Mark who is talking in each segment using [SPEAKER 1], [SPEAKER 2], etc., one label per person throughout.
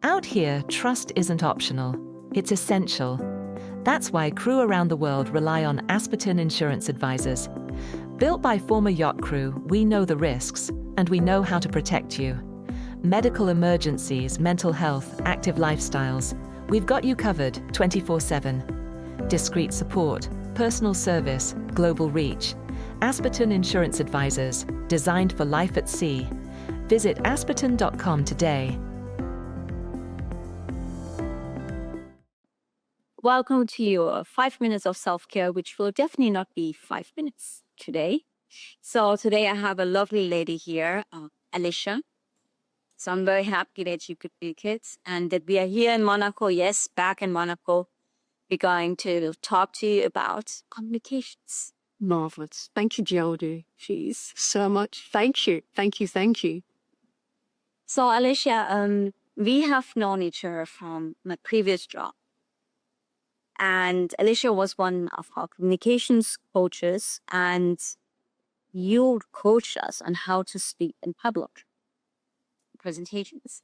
[SPEAKER 1] Out here, trust isn't optional. It's essential. That's why crew around the world rely on Asperton Insurance Advisors. Built by former yacht crew, we know the risks, and we know how to protect you. Medical emergencies, mental health, active lifestyles. We've got you covered 24/7. Discreet support, personal service, global reach. Asperton Insurance Advisors, designed for life at sea. Visit asperton.com today.
[SPEAKER 2] Welcome to your 5 minutes of self-care, which will definitely not be 5 minutes today. So today I have a lovely lady here, Alicia. So I'm very happy that you could be kids and that we are here in Monaco. Yes, back in Monaco. We're going to talk to you about communications.
[SPEAKER 3] Marvelous. Thank you, Geraldine. Jeez, so much. Thank you. Thank you. Thank you.
[SPEAKER 2] So Alicia, we have known each other from my previous job. And Alicia was one of our communications coaches, and you coached us on how to speak in public presentations.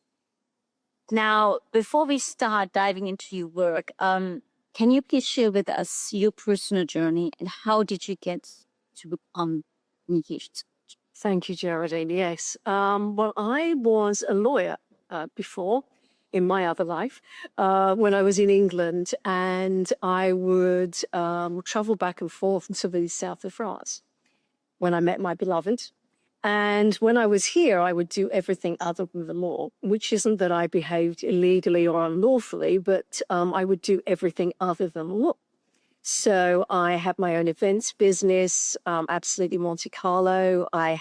[SPEAKER 2] Now, before we start diving into your work, can you please share with us your personal journey and how did you get to become communications coach?
[SPEAKER 3] Thank you, Geraldine. Yes. Well, I was a lawyer before in my other life when I was in England, and I would travel back and forth to the south of France when I met my beloved. And when I was here, I would do everything other than the law, which isn't that I behaved illegally or unlawfully, but I would do everything other than the law. So I had my own events business, absolutely Monte Carlo. I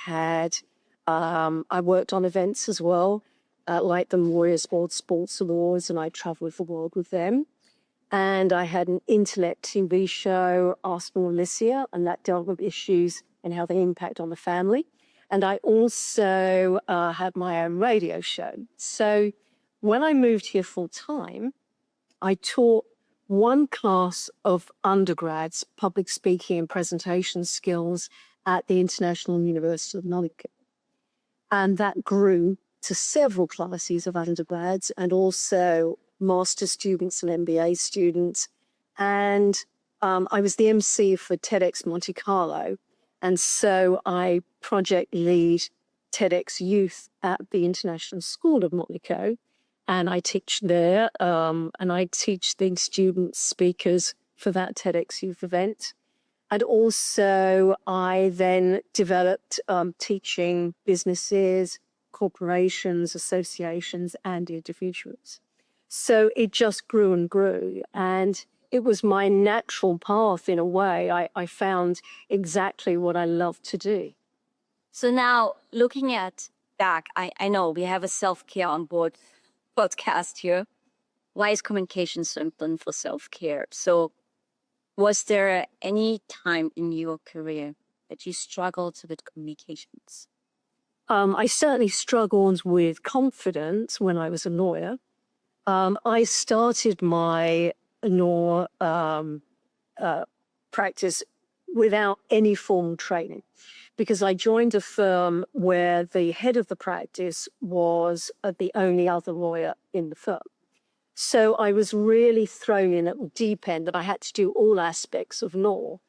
[SPEAKER 3] worked on events as well, like the Lawyers Board Sports Awards, and I traveled the world with them. And I had an internet TV show, Ask Alicia, and that dealt with issues and how they impact on the family. And I also had my own radio show. So when I moved here full time, I taught one class of undergrads public speaking and presentation skills at the International University of Monaco. And that grew to several classes of undergrads and also master students and MBA students. And I was the MC for TEDx Monte Carlo. And so I project lead TEDx Youth at the International School of Monaco. And I teach there, and I teach the student speakers for that TEDx Youth event. And also I then developed teaching businesses, corporations, associations, and individuals. So it just grew and grew. And it was my natural path in a way. I found exactly what I love to do.
[SPEAKER 2] So now looking at back, I know we have a self-care on board podcast here. Why is communication so important for self-care? So was there any time in your career that you struggled with communications?
[SPEAKER 3] I certainly struggled with confidence when I was a lawyer. I started my law practice without any formal training because I joined a firm where the head of the practice was the only other lawyer in the firm. So I was really thrown in at the deep end that I had to do all aspects of law.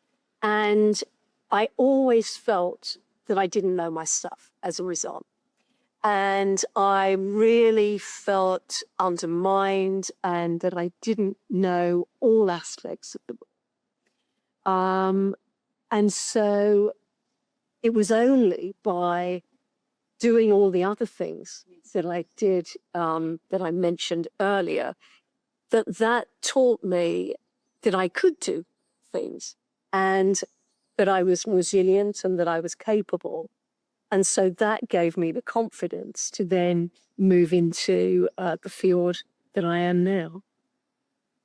[SPEAKER 3] And I always felt that I didn't know my stuff as a result. And I really felt undermined and that I didn't know all aspects of the book. And so it was only by doing all the other things that I did, that I mentioned earlier, that taught me that I could do things and that I was resilient and that I was capable. And so that gave me the confidence to then move into the field that I am now.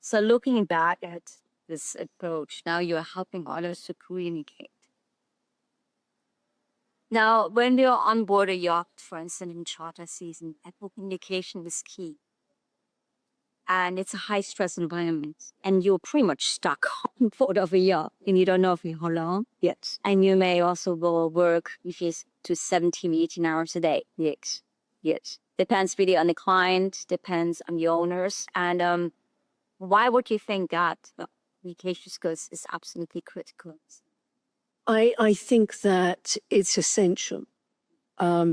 [SPEAKER 2] So looking back at this approach, now you're helping others to communicate. Now, when you're on board a yacht, for instance, in charter season, communication is key. And it's a high-stress environment. And you're pretty much stuck on board of a yacht. And you don't know for how long.
[SPEAKER 3] Yes.
[SPEAKER 2] And you may also go work if it's to 17, 18 hours a day.
[SPEAKER 3] Yes. Yes.
[SPEAKER 2] Depends really on the client, depends on the owners. And why would you think that communication skills is absolutely critical?
[SPEAKER 3] I think that it's essential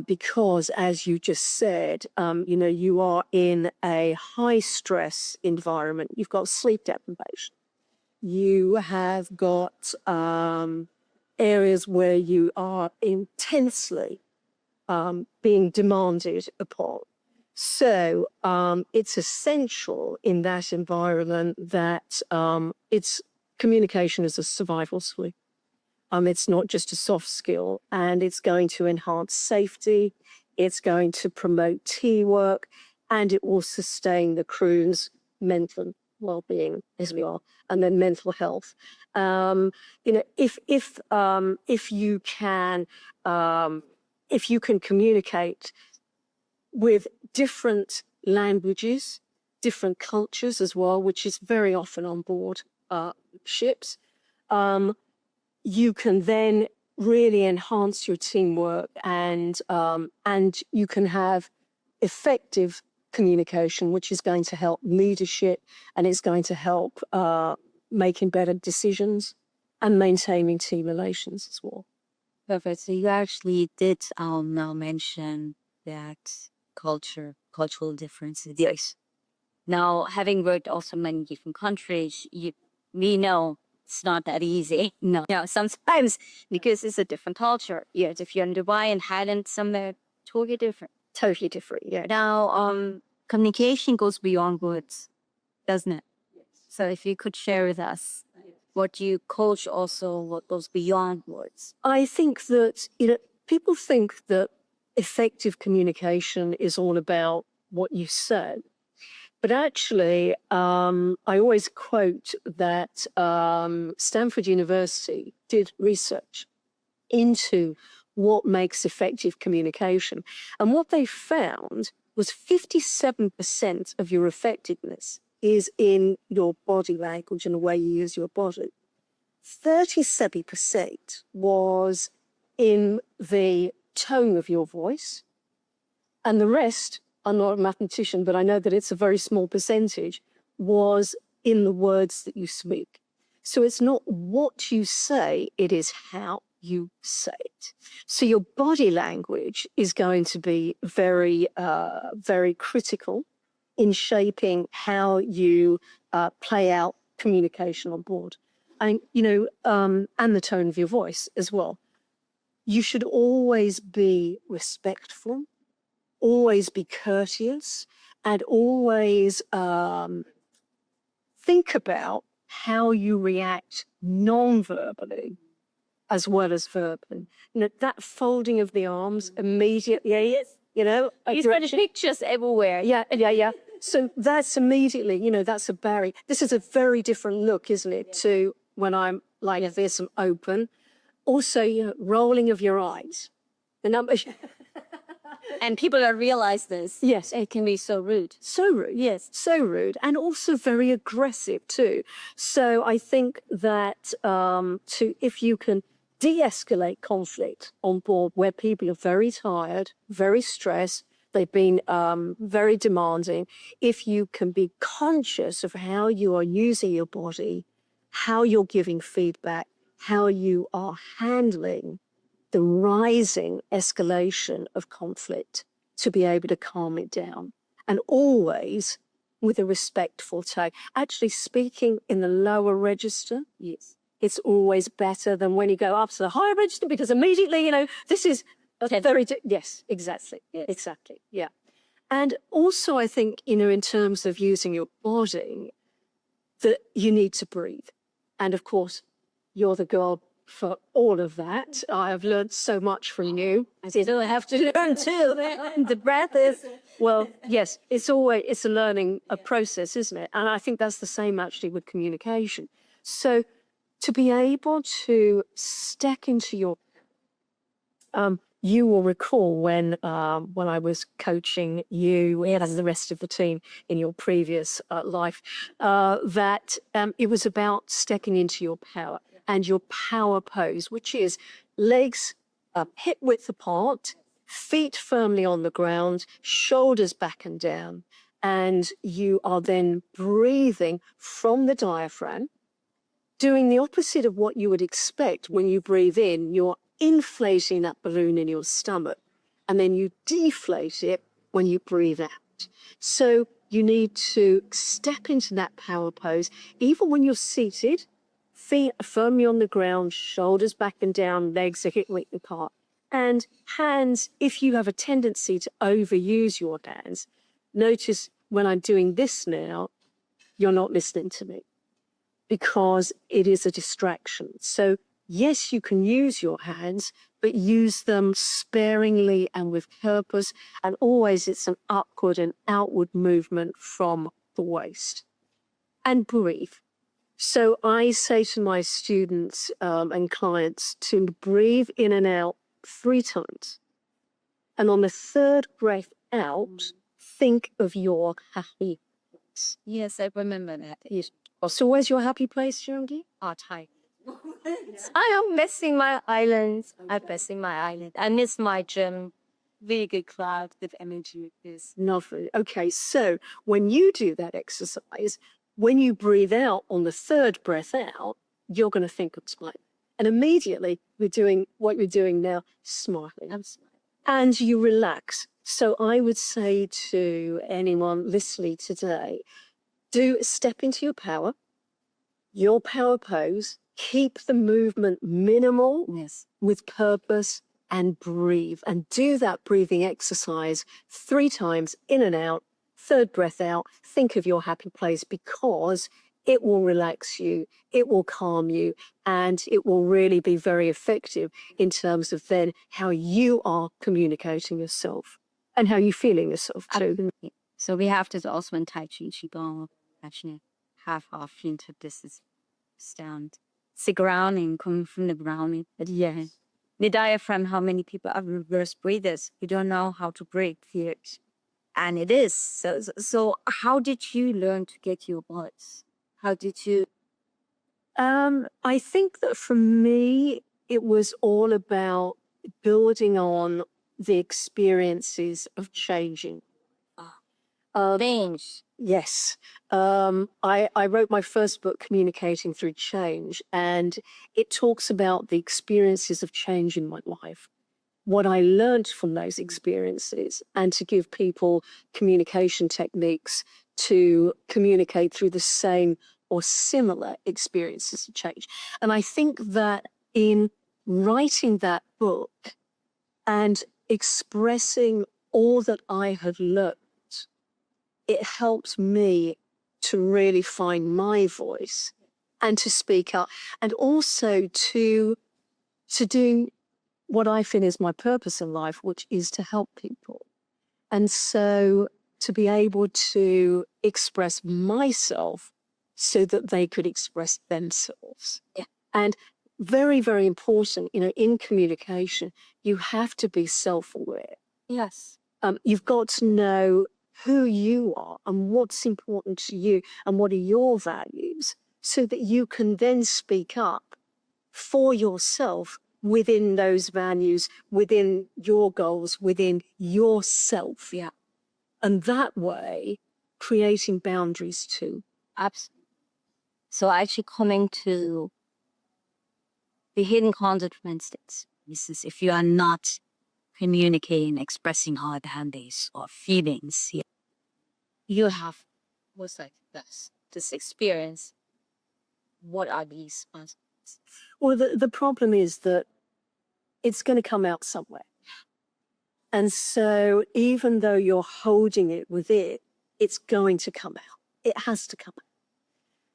[SPEAKER 3] because, as you just said, you are in a high stress environment. You've got sleep deprivation. You have got areas where you are intensely being demanded upon. So it's essential in that environment that it's communication is a survival skill. It's not just a soft skill, and it's going to enhance safety. It's going to promote teamwork, and it will sustain the crew's mental well-being as well, and then mental health. If you can communicate with different languages, different cultures as well, which is very often on board ships, you can then really enhance your teamwork, and you can have effective communication, which is going to help leadership, and it's going to help making better decisions and maintaining team relations as well.
[SPEAKER 2] Perfect. So you actually did now mention that cultural differences. Yes. Now, having worked also in many different countries, we know it's not that easy. No. Sometimes because it's a different culture. Yes, if you're in Dubai and Thailand, somewhere totally different.
[SPEAKER 3] Totally different, yeah.
[SPEAKER 2] Now, communication goes beyond words, doesn't it? Yes. So if you could share with us what you coach also, what goes beyond words.
[SPEAKER 3] I think that, people think that effective communication is all about what you said. But actually, I always quote that Stanford University did research into what makes effective communication. And what they found was 57% of your effectiveness is in your body language and the way you use your body. 37% was in the tone of your voice, and the rest, I'm not a mathematician, but I know that it's a very small percentage, was in the words that you speak. So it's not what you say, it is how you say it. So your body language is going to be very, very critical in shaping how you play out communication on board. And the tone of your voice as well. You should always be respectful, always be courteous, and always think about how you react non-verbally as well as verbally. That folding of the arms immediately,
[SPEAKER 2] He's got pictures everywhere.
[SPEAKER 3] Yeah. So that's immediately, that's a barrier. This is a very different look, isn't it, to when I'm like this, I'm open. Also, rolling of your eyes. The number.
[SPEAKER 2] And people don't realize this.
[SPEAKER 3] Yes.
[SPEAKER 2] It can be so rude.
[SPEAKER 3] So rude, yes, so rude, and also very aggressive too. So I think that if you can de-escalate conflict on board where people are very tired, very stressed, they've been very demanding, if you can be conscious of how you are using your body, how you're giving feedback, how you are handling the rising escalation of conflict to be able to calm it down, and always with a respectful tone. Actually speaking in the lower register,
[SPEAKER 2] Yes.
[SPEAKER 3] it's always better than when you go up to the higher register, because immediately, this is very, yes, exactly.
[SPEAKER 2] Yes.
[SPEAKER 3] Exactly, yeah. And also I think, in terms of using your body, that you need to breathe. And of course, you're the girl for all of that. I have learned so much from you.
[SPEAKER 2] I still have to learn too. The breath is...
[SPEAKER 3] Well, yes, it's a learning process, isn't it? And I think that's the same actually with communication. So to be able to step into your... you will recall when I was coaching you and the rest of the team in your previous life, that it was about stepping into your power and your power pose, which is legs hip width apart, feet firmly on the ground, shoulders back and down. And you are then breathing from the diaphragm, doing the opposite of what you would expect when you breathe in. You're inflating that balloon in your stomach, and then you deflate it when you breathe out. So you need to step into that power pose, even when you're seated, feet firmly on the ground, shoulders back and down, legs are hip width apart. And hands, if you have a tendency to overuse your hands, notice when I'm doing this now, you're not listening to me because it is a distraction. So yes, you can use your hands, but use them sparingly and with purpose. And always it's an upward and outward movement from the waist. And breathe. So I say to my students and clients to breathe in and out 3 times. And on the 3rd breath out, think of your happy place.
[SPEAKER 2] Yes, I remember that.
[SPEAKER 3] Yes. Oh, so where's your happy place, Geraldine?
[SPEAKER 2] Thai. I am missing my island. I'm missing my island. I miss my gym. Really good crowd with energy with this.
[SPEAKER 3] Lovely. Okay, so when you do that exercise, when you breathe out on the 3rd breath out, you're going to think of smiling. And immediately we're doing what you're doing now, smiling.
[SPEAKER 2] I'm smiling.
[SPEAKER 3] And you relax. So I would say to anyone listening today, do step into your power pose, keep the movement minimal
[SPEAKER 2] Yes.
[SPEAKER 3] with purpose, and breathe. And do that breathing exercise 3 times in and out, 3rd breath out. Think of your happy place because it will relax you, it will calm you, and it will really be very effective in terms of then how you are communicating yourself and how you're feeling yourself too.
[SPEAKER 2] So we have this also in Tai Chi, Qigong, actually half off into this is stand. It's the grounding, coming from the grounding. But yeah, the diaphragm, how many people are reverse breathers? You don't know how to breathe here. And it is. So how did you learn to get your voice? How did you?
[SPEAKER 3] I think that for me, it was all about building on the experiences of changing.
[SPEAKER 2] Change.
[SPEAKER 3] Yes. I wrote my first book, Communicating Through Change, and it talks about the experiences of change in my life, what I learned from those experiences, and to give people communication techniques to communicate through the same or similar experiences of change. And I think that in writing that book and expressing all that I had learned, it helped me to really find my voice and to speak up, and also to do what I feel is my purpose in life, which is to help people. And so to be able to express myself so that they could express themselves.
[SPEAKER 2] Yeah.
[SPEAKER 3] And very, very important, in communication, you have to be self-aware.
[SPEAKER 2] Yes.
[SPEAKER 3] You've got to know who you are and what's important to you and what are your values so that you can then speak up for yourself within those values, within your goals, within yourself.
[SPEAKER 2] Yeah.
[SPEAKER 3] And that way, creating boundaries too.
[SPEAKER 2] Absolutely. So actually coming to the hidden consequences. This is if you are not communicating, expressing hard handles or feelings, you have what's like this experience. What are these consequences?
[SPEAKER 3] Well, the problem is that it's going to come out somewhere. And so even though you're holding it within, it's going to come out. It has to come out.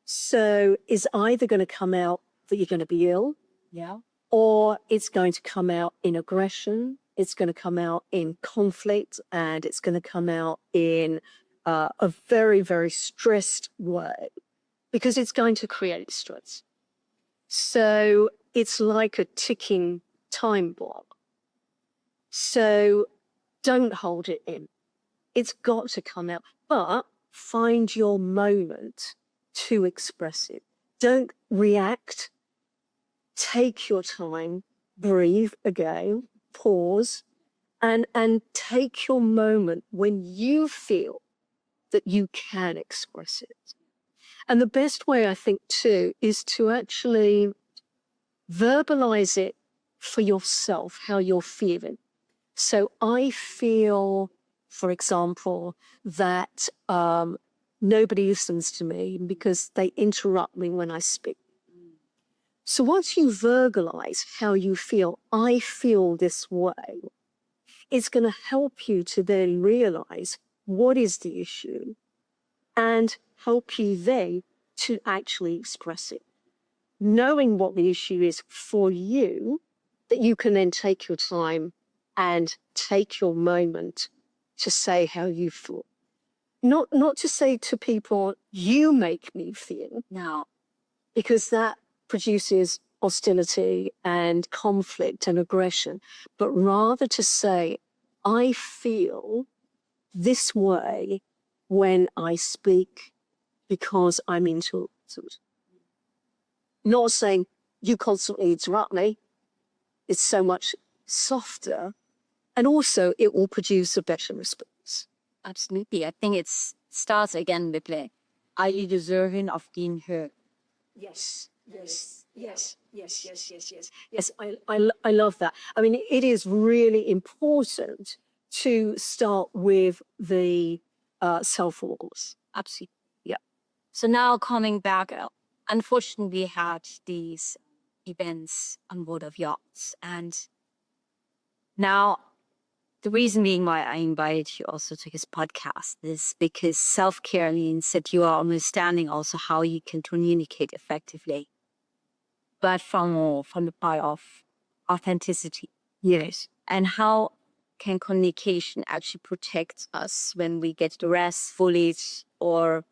[SPEAKER 3] So it's either going to come out that you're going to be ill,
[SPEAKER 2] Yeah.
[SPEAKER 3] or it's going to come out in aggression, it's going to come out in conflict, and it's going to come out in a very, very stressed way, because it's going to create stress. So it's like a ticking time bomb. So don't hold it in. It's got to come out, but find your moment to express it. Don't react. Take your time, breathe again, pause, and take your moment when you feel that you can express it. And the best way, I think, too, is to actually verbalize it for yourself, how you're feeling. So I feel, for example, that nobody listens to me because they interrupt me when I speak. So once you verbalize how you feel, I feel this way, it's going to help you to then realize what is the issue and help you then to actually express it. Knowing what the issue is for you, that you can then take your time and take your moment to say how you feel. Not to say to people, you make me feel,
[SPEAKER 2] Now,
[SPEAKER 3] because that produces hostility and conflict and aggression, but rather to say, I feel this way when I speak because I'm interrupted. Not saying you constantly interrupt me. It's so much softer, and also it will produce a better response.
[SPEAKER 2] absolutely. I think it starts again with like, are you deserving of being heard?
[SPEAKER 3] Yes. I love that. I mean, it is really important to start with the self-awareness.
[SPEAKER 2] Absolutely.
[SPEAKER 3] Yeah.
[SPEAKER 2] So now coming back, unfortunately, we had these events on board of yachts, and now the reason being why I invited you also to his podcast is because self-care means that you are understanding also how you can communicate effectively, but from the part of authenticity.
[SPEAKER 3] Yes.
[SPEAKER 2] And how can communication actually protect us when we get stressed, bullied, or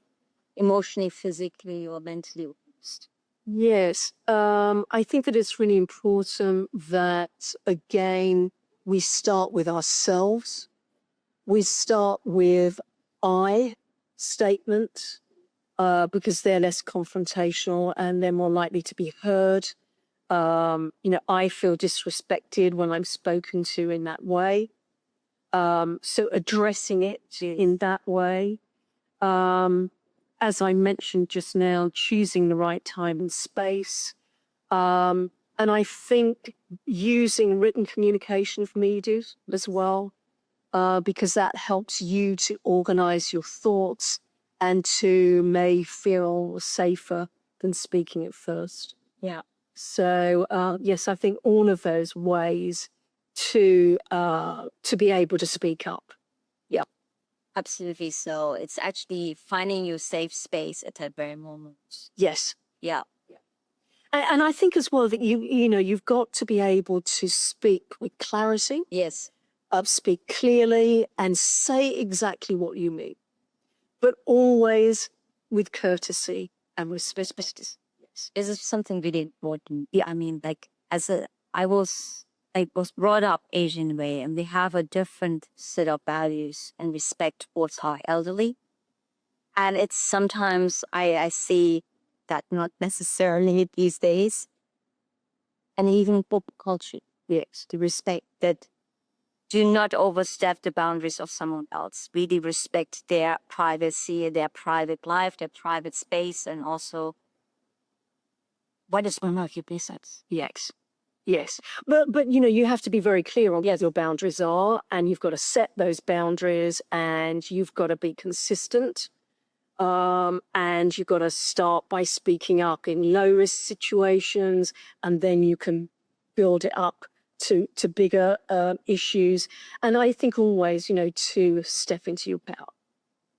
[SPEAKER 2] emotionally, physically, or mentally abused?
[SPEAKER 3] Yes. I think that it's really important that, again, we start with ourselves. We start with I statements because they're less confrontational and they're more likely to be heard. I feel disrespected when I'm spoken to in that way. So addressing it in that way. As I mentioned just now, choosing the right time and space. And I think using written communication for me as well, because that helps you to organize your thoughts and to may feel safer than speaking at first.
[SPEAKER 2] Yeah.
[SPEAKER 3] So yes, I think all of those ways to be able to speak up. Yeah.
[SPEAKER 2] Absolutely. So it's actually finding your safe space at that very moment.
[SPEAKER 3] Yes.
[SPEAKER 2] Yeah.
[SPEAKER 3] And I think as well that you've got to be able to speak with clarity,
[SPEAKER 2] Yes.
[SPEAKER 3] speak clearly, and say exactly what you mean, but always with courtesy and respect. Yes.
[SPEAKER 2] This is something really important.
[SPEAKER 3] Yeah.
[SPEAKER 2] I mean, like I was brought up Asian way, and we have a different set of values and respect towards our elderly. And it's sometimes I see that not necessarily these days. And even pop culture, yes, the respect that do not overstep the boundaries of someone else. Really respect their privacy, their private life, their private space, and also what is none of your business.
[SPEAKER 3] Yes. Yes. But you have to be very clear on what your boundaries are, and you've got to set those boundaries, and you've got to be consistent. And you've got to start by speaking up in low risk situations, and then you can build it up to bigger issues. And I think always, to step into your power,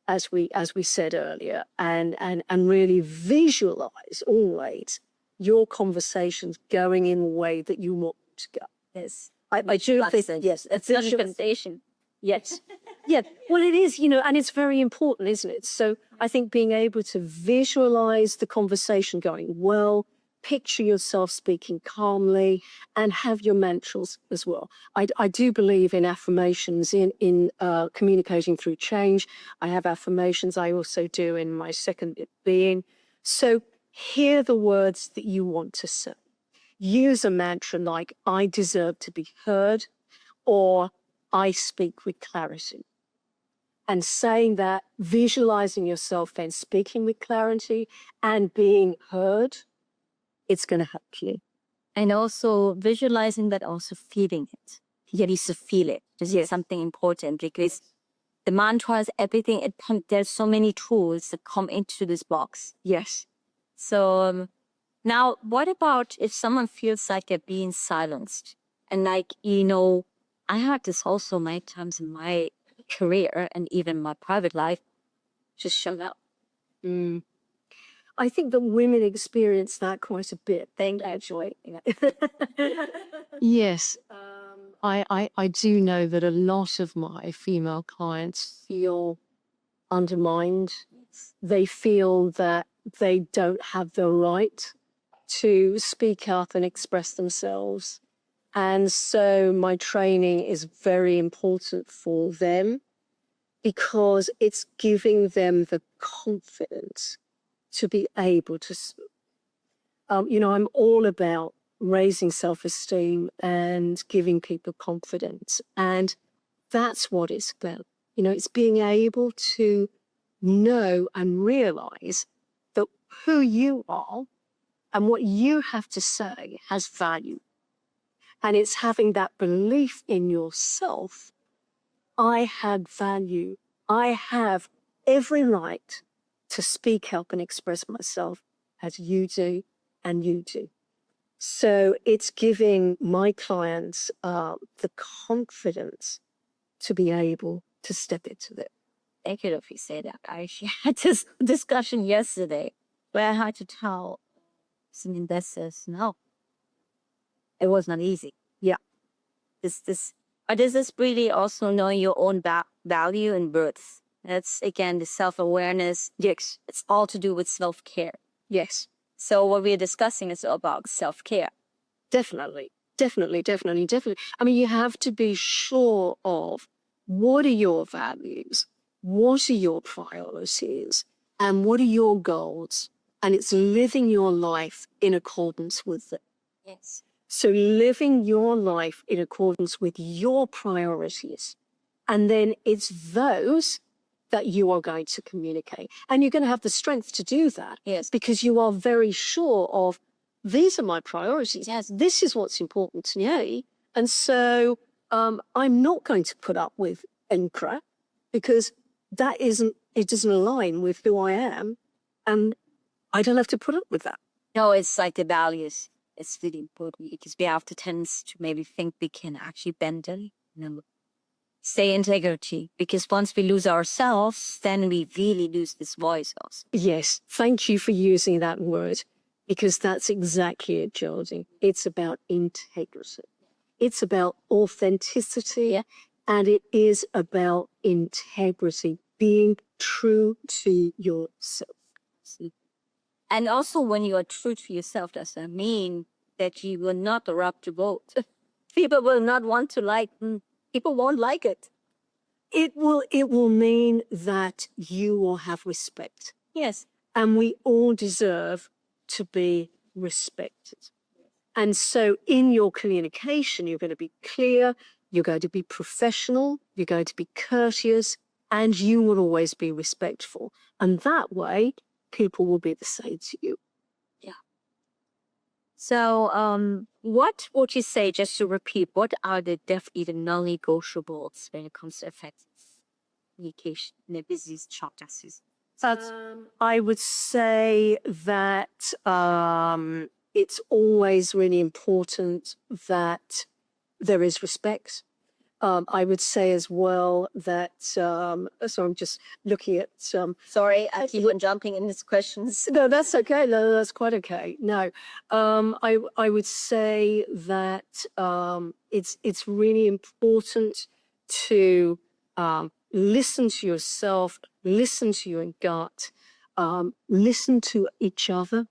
[SPEAKER 3] as we said earlier, and really visualize always your conversations going in a way that you want to go.
[SPEAKER 2] Yes.
[SPEAKER 3] I do think, yes,
[SPEAKER 2] It's not a temptation.
[SPEAKER 3] yes. Yeah, well, it is, and it's very important, isn't it? So I think being able to visualize the conversation going well, picture yourself speaking calmly, and have your mantras as well. I do believe in affirmations, in communicating through change. I have affirmations I also do in my second being. So hear the words that you want to say. Use a mantra like, I deserve to be heard, or I speak with clarity. And saying that, visualizing yourself then speaking with clarity and being heard, it's going to help you.
[SPEAKER 2] And also visualizing that, also feeling it. You need to feel it. This is something important, because the mantras, everything, there's so many tools that come into this box.
[SPEAKER 3] Yes.
[SPEAKER 2] So now, what about if someone feels like they're being silenced? And like, I had this also many times in my career and even my private life, just shut up.
[SPEAKER 3] I think that women experience that quite a bit.
[SPEAKER 2] Actually.
[SPEAKER 3] Yes. I do know that a lot of my female clients feel undermined. They feel that they don't have the right to speak up and express themselves. And so my training is very important for them, because it's giving them the confidence to be able to, I'm all about raising self-esteem and giving people confidence. And that's what it's about. It's being able to know and realize that who you are and what you have to say has value. And it's having that belief in yourself. I have value. I have every right to speak up and express myself as you do and you do. So it's giving my clients the confidence to be able to step into it.
[SPEAKER 2] Thank you if you say that. I actually had this discussion yesterday where I had to tell some investors, no, it was not easy.
[SPEAKER 3] Yeah.
[SPEAKER 2] This is really also knowing your own value and worth. That's, again, the self-awareness.
[SPEAKER 3] Yes.
[SPEAKER 2] It's all to do with self-care.
[SPEAKER 3] Yes.
[SPEAKER 2] So what we're discussing is about self-care.
[SPEAKER 3] Definitely. I mean, you have to be sure of what are your values, what are your priorities, and what are your goals. And it's living your life in accordance with it.
[SPEAKER 2] Yes.
[SPEAKER 3] So living your life in accordance with your priorities. And then it's those that you are going to communicate. And you're going to have the strength to do that.
[SPEAKER 2] Yes.
[SPEAKER 3] Because you are very sure of, these are my priorities.
[SPEAKER 2] Yes.
[SPEAKER 3] This is what's important to me. And so I'm not going to put up with any crap, because it doesn't align with who I am. And I don't have to put up with that.
[SPEAKER 2] No, it's like the values. It's really important, because we have the tendency to maybe think we can actually bend them. Stay integrity, because once we lose ourselves, then we really lose this voice also.
[SPEAKER 3] Yes, thank you for using that word, because that's exactly it, Geraldine. It's about integrity. It's about authenticity, and it is about integrity, being true to yourself.
[SPEAKER 2] And also, when you are true to yourself, does that mean that you will not rock the boat? People will not want to people won't like it.
[SPEAKER 3] It will mean that you will have respect.
[SPEAKER 2] Yes.
[SPEAKER 3] And we all deserve to be respected. And so in your communication, you're going to be clear, you're going to be professional, you're going to be courteous, and you will always be respectful. And that way, people will be the same to you.
[SPEAKER 2] Yeah. So what would you say, just to repeat, what are the non-negotiables when it comes to effective communication in a busy short season?
[SPEAKER 3] I would say that it's always really important that there is respect. I would say as well that, so I'm just looking at...
[SPEAKER 2] Sorry, I keep on jumping in these questions.
[SPEAKER 3] No, that's okay. No, that's quite okay. No, I would say that it's really important to listen to yourself, listen to your gut, listen to each other.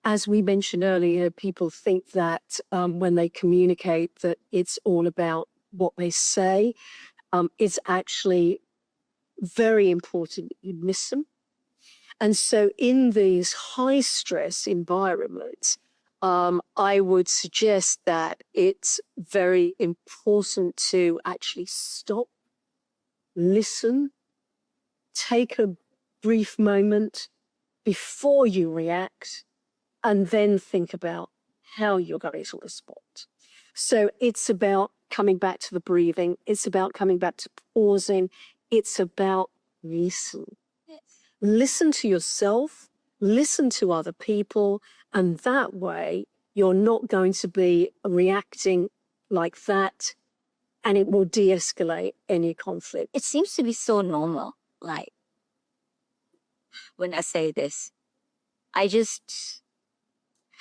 [SPEAKER 3] As we mentioned earlier, people think that when they communicate that it's all about what they say. It's actually very important that you listen. And so in these high stress environments, I would suggest that it's very important to actually stop, listen, take a brief moment before you react, and then think about how you're going to respond. So it's about coming back to the breathing. It's about coming back to pausing. It's about listen.
[SPEAKER 2] Yes.
[SPEAKER 3] Listen to yourself, listen to other people, and that way you're not going to be reacting like that, and it will de-escalate any conflict.
[SPEAKER 2] It seems to be so normal. Like, when I say this, I just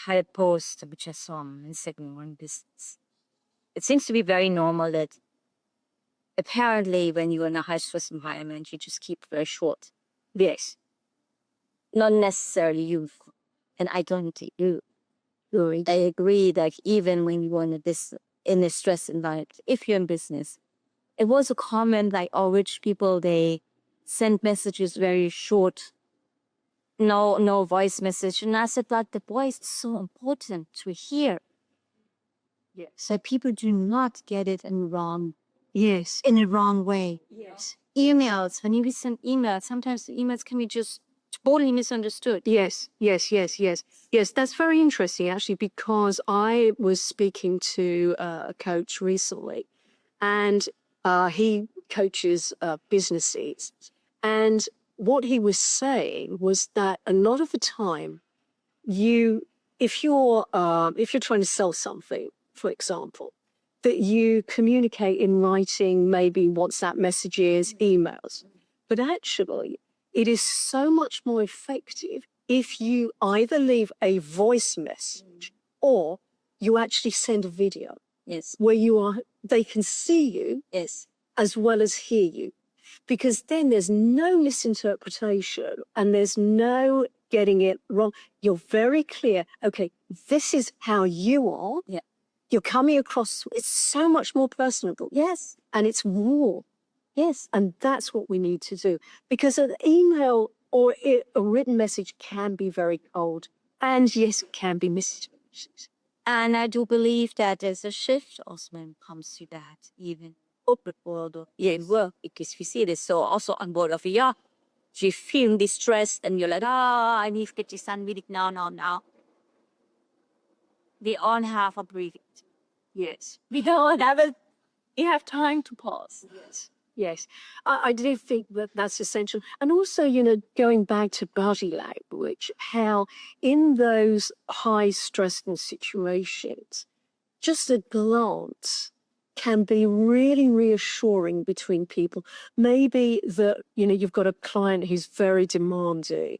[SPEAKER 2] had a post which I saw on Instagram on business. It seems to be very normal that apparently when you're in a high stress environment, you just keep very short.
[SPEAKER 3] Yes.
[SPEAKER 2] Not necessarily you. And I don't agree. I agree that even when you're in a stress environment, if you're in business, it was a comment like, oh, rich people, they send messages very short. No voice message. And I said, but the voice is so important to hear.
[SPEAKER 3] Yes.
[SPEAKER 2] So people do not get it in
[SPEAKER 3] Yes.
[SPEAKER 2] a wrong way.
[SPEAKER 3] Yes.
[SPEAKER 2] Emails, when you send emails, sometimes the emails can be just totally misunderstood.
[SPEAKER 3] Yes. Yes, that's very interesting, actually, because I was speaking to a coach recently, and he coaches businesses. And what he was saying was that a lot of the time, if you're trying to sell something, for example, that you communicate in writing, maybe WhatsApp messages, emails. But actually, it is so much more effective if you either leave a voice message or you actually send a video
[SPEAKER 2] Yes.
[SPEAKER 3] where they can see you
[SPEAKER 2] Yes.
[SPEAKER 3] as well as hear you. Because then there's no misinterpretation and there's no getting it wrong. You're very clear. Okay, this is how you are.
[SPEAKER 2] Yeah.
[SPEAKER 3] You're coming across, it's so much more personable.
[SPEAKER 2] Yes.
[SPEAKER 3] And it's raw.
[SPEAKER 2] Yes.
[SPEAKER 3] And that's what we need to do. Because an email or a written message can be very cold. And yes, it can be misinterpreted.
[SPEAKER 2] And I do believe that there's a shift also when it comes to that, even corporate world or in work, because we see this. So also on board of a yacht, you feel distressed and you're like, I need to get this done really now. We all have a breathing.
[SPEAKER 3] Yes.
[SPEAKER 2] We don't have time to pause.
[SPEAKER 3] Yes. I do think that that's essential. And also, going back to body language, how in those high stressful situations, just a glance can be really reassuring between people. Maybe that, you've got a client who's very demanding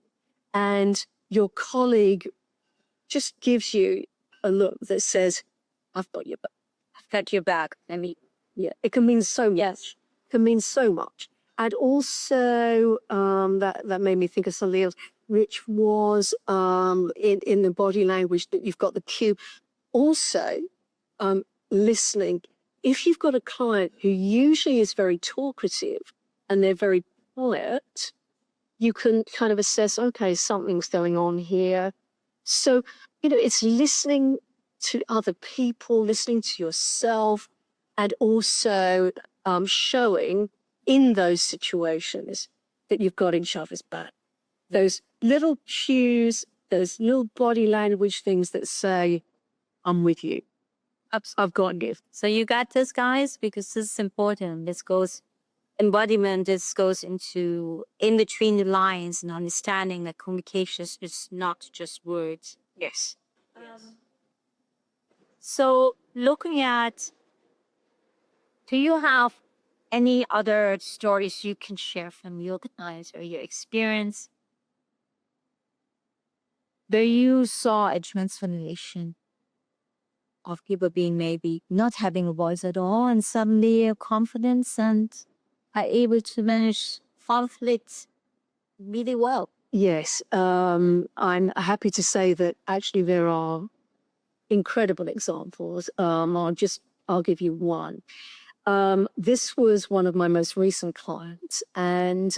[SPEAKER 3] and your colleague just gives you a look that says, I've got your back.
[SPEAKER 2] I've got your back.
[SPEAKER 3] Yeah, it can mean so much.
[SPEAKER 2] Yes.
[SPEAKER 3] Can mean so much. And also, that made me think of something else, which was in the body language that you've got the cue. Also, listening. If you've got a client who usually is very talkative and they're very quiet, you can kind of assess, okay, something's going on here. So, it's listening to other people, listening to yourself, and also showing in those situations that you've got each other's back. Those little cues, those little body language things that say, I'm with you. I've got you.
[SPEAKER 2] So you got this, guys, because this is important. This goes embodiment. This goes into in between the lines and understanding that communication is not just words.
[SPEAKER 3] Yes.
[SPEAKER 2] So looking at, do you have any other stories you can share from your guys or your experience where you saw a transformation of people being maybe not having a voice at all and suddenly a confidence and are able to manage conflict really well?
[SPEAKER 3] Yes. I'm happy to say that actually there are incredible examples. I'll give you one. This was one of my most recent clients, and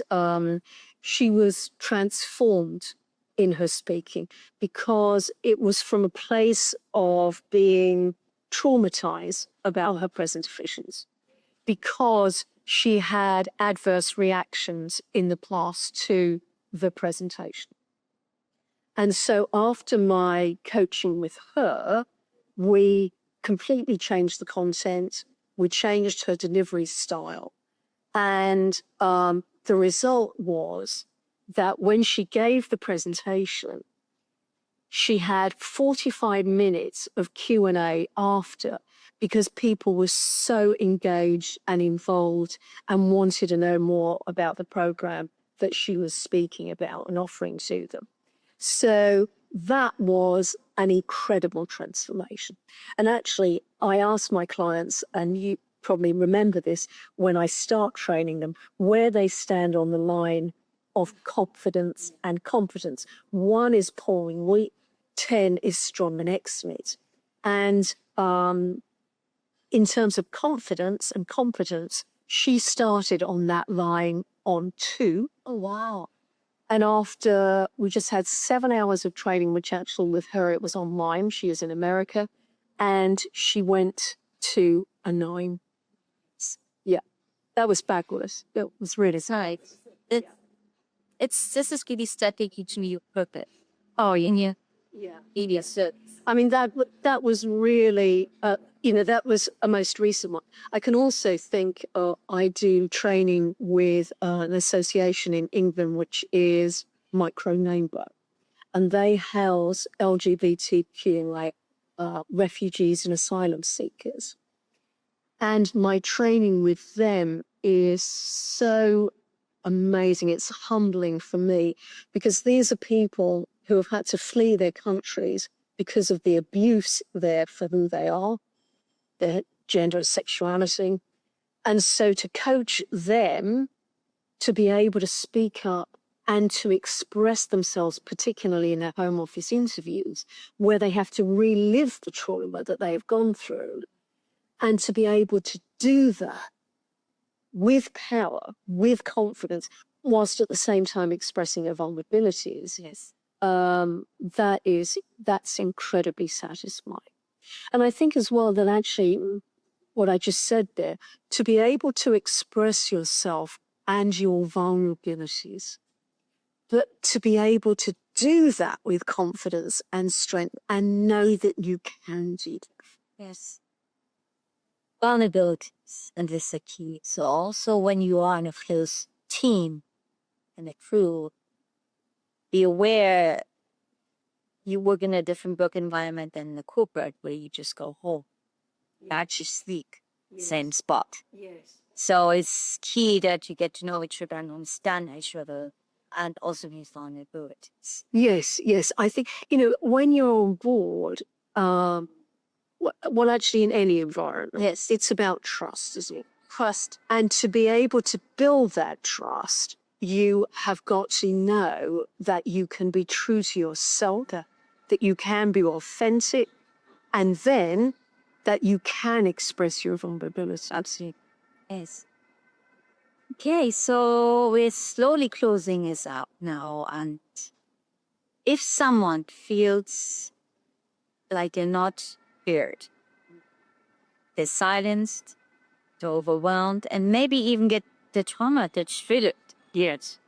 [SPEAKER 3] she was transformed in her speaking because it was from a place of being traumatized about her present deficiencies, because she had adverse reactions in the past to the presentation. And so after my coaching with her, we completely changed the content. We changed her delivery style. And the result was that when she gave the presentation, she had 45 minutes of Q&A after, because people were so engaged and involved and wanted to know more about the program that she was speaking about and offering to them. So that was an incredible transformation. And actually, I asked my clients, and you probably remember this, when I start training them, where they stand on the line of confidence and competence. 1 is pouring wheat, 10 is strong and excellent. And in terms of confidence and competence, she started on that line on 2.
[SPEAKER 2] Oh, wow.
[SPEAKER 3] And after we just had 7 hours of training, which actually with her, it was online. She is in America. And she went to a 9. Yeah, that was fabulous. It was really
[SPEAKER 2] Right. It's this is really strategy to your purpose. Oh, yeah.
[SPEAKER 3] Yeah.
[SPEAKER 2] Yes.
[SPEAKER 3] I mean, that was really, that was a most recent one. I can also think I do training with an association in England, which is Micro Nameboat, and they house LGBTQI refugees and asylum seekers. And my training with them is so amazing. It's humbling for me, because these are people who have had to flee their countries because of the abuse there for who they are, their gender, sexuality. And so to coach them to be able to speak up and to express themselves, particularly in their home office interviews, where they have to relive the trauma that they have gone through, and to be able to do that with power, with confidence, whilst at the same time expressing their vulnerabilities.
[SPEAKER 2] Yes.
[SPEAKER 3] That's incredibly satisfying. And I think as well that actually what I just said there, to be able to express yourself and your vulnerabilities, but to be able to do that with confidence and strength and know that you can do that.
[SPEAKER 2] Yes. Vulnerabilities, and this is a key. So also when you are in a close team and a crew, be aware you work in a different work environment than the corporate where you just go home. Not just sleep, same spot.
[SPEAKER 3] Yes.
[SPEAKER 2] So it's key that you get to know each other and understand each other, and also his vulnerabilities.
[SPEAKER 3] Yes, yes. I think, when you're on board, well, actually in any environment,
[SPEAKER 2] Yes.
[SPEAKER 3] it's about trust, isn't it?
[SPEAKER 2] Trust.
[SPEAKER 3] And to be able to build that trust, you have got to know that you can be true to yourself, that you can be authentic, and then that you can express your vulnerability.
[SPEAKER 2] Absolutely. Yes. Okay, so we're slowly closing this out now. And if someone feels like they're not heard, they're silenced, they're overwhelmed, and maybe even get the trauma that's triggered.
[SPEAKER 4] Yes.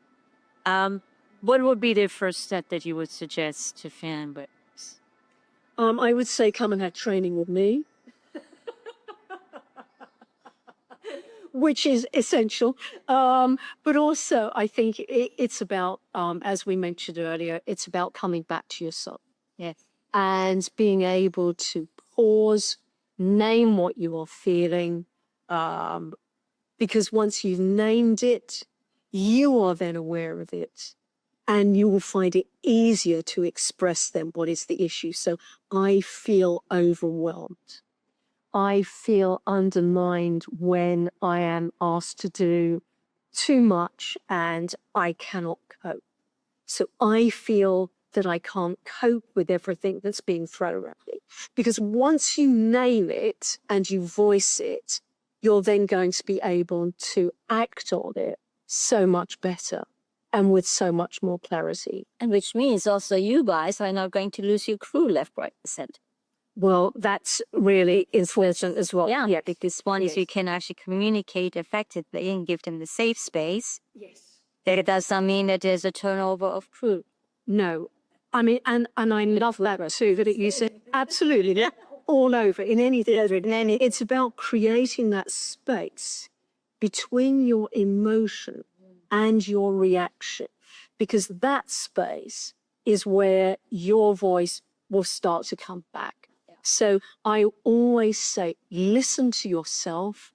[SPEAKER 4] What would be the first step that you would suggest to family members?
[SPEAKER 3] I would say come and have training with me, which is essential. But also, I think it's about, as we mentioned earlier, it's about coming back to yourself.
[SPEAKER 2] Yes.
[SPEAKER 3] And being able to pause, name what you are feeling, because once you've named it, you are then aware of it, and you will find it easier to express then what is the issue. So I feel overwhelmed. I feel undermined when I am asked to do too much and I cannot cope. So I feel that I can't cope with everything that's being thrown at me. Because once you name it and you voice it, you're then going to be able to act on it so much better. and with so much more clarity.
[SPEAKER 2] And which means also you guys are not going to lose your crew left, right, and center.
[SPEAKER 3] Well, that's really important as well.
[SPEAKER 2] Yeah, because once
[SPEAKER 3] Yes.
[SPEAKER 2] you can actually communicate effectively and give them the safe space,
[SPEAKER 3] Yes.
[SPEAKER 2] that does not mean that there's a turnover of crew.
[SPEAKER 3] No, I mean, and I love that too, that you said absolutely, yeah, all over, in anything. It's about creating that space between your emotion and your reaction, because that space is where your voice will start to come back. So I always say, listen to yourself,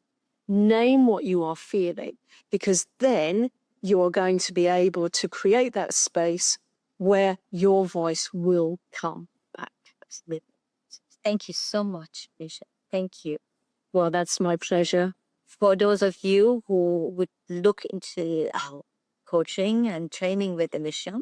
[SPEAKER 3] name what you are feeling, because then you are going to be able to create that space where your voice will come back.
[SPEAKER 2] Thank you so much, Alicia. Thank you.
[SPEAKER 3] Well, that's my pleasure.
[SPEAKER 2] For those of you who would look into our coaching and training with Alicia,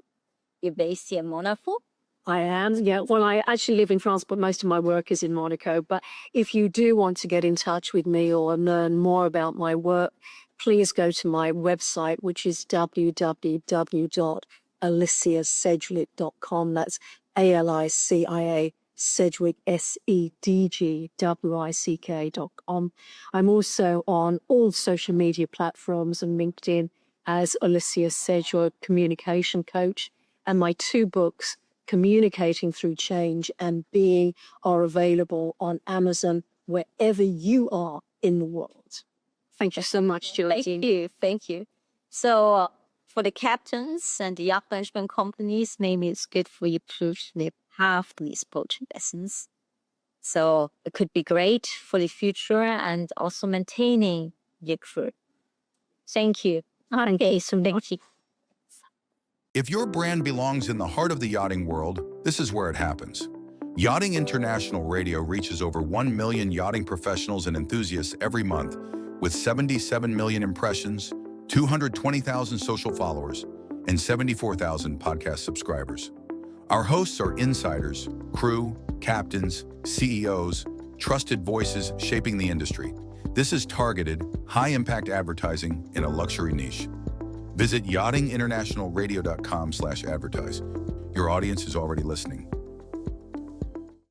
[SPEAKER 2] you're based here in Monaco.
[SPEAKER 3] I am, yeah. Well, I actually live in France, but most of my work is in Monaco. But if you do want to get in touch with me or learn more about my work, please go to my website, which is www.aliciasedgwick.com. That's ALICIA Sedgwick, SEDGWICK.com. I'm also on all social media platforms and LinkedIn as Alicia Sedgwick, communication coach. And my 2 books, Communicating Through Change and Being, are available on Amazon wherever you are in the world. Thank you so much, Geraldine.
[SPEAKER 2] Thank you. So for the captains and the yacht management companies, maybe it's good for you to have these coaching lessons. So it could be great for the future and also maintaining your crew. Thank you. Okay, so thank you.
[SPEAKER 5] If your brand belongs in the heart of the yachting world, this is where it happens. Yachting International Radio reaches over 1 million yachting professionals and enthusiasts every month, with 77 million impressions, 220,000 social followers, and 74,000 podcast subscribers. Our hosts are insiders, crew, captains, CEOs, trusted voices shaping the industry. This is targeted, high-impact advertising in a luxury niche. Visit yachtinginternationalradio.com/advertise. Your audience is already listening.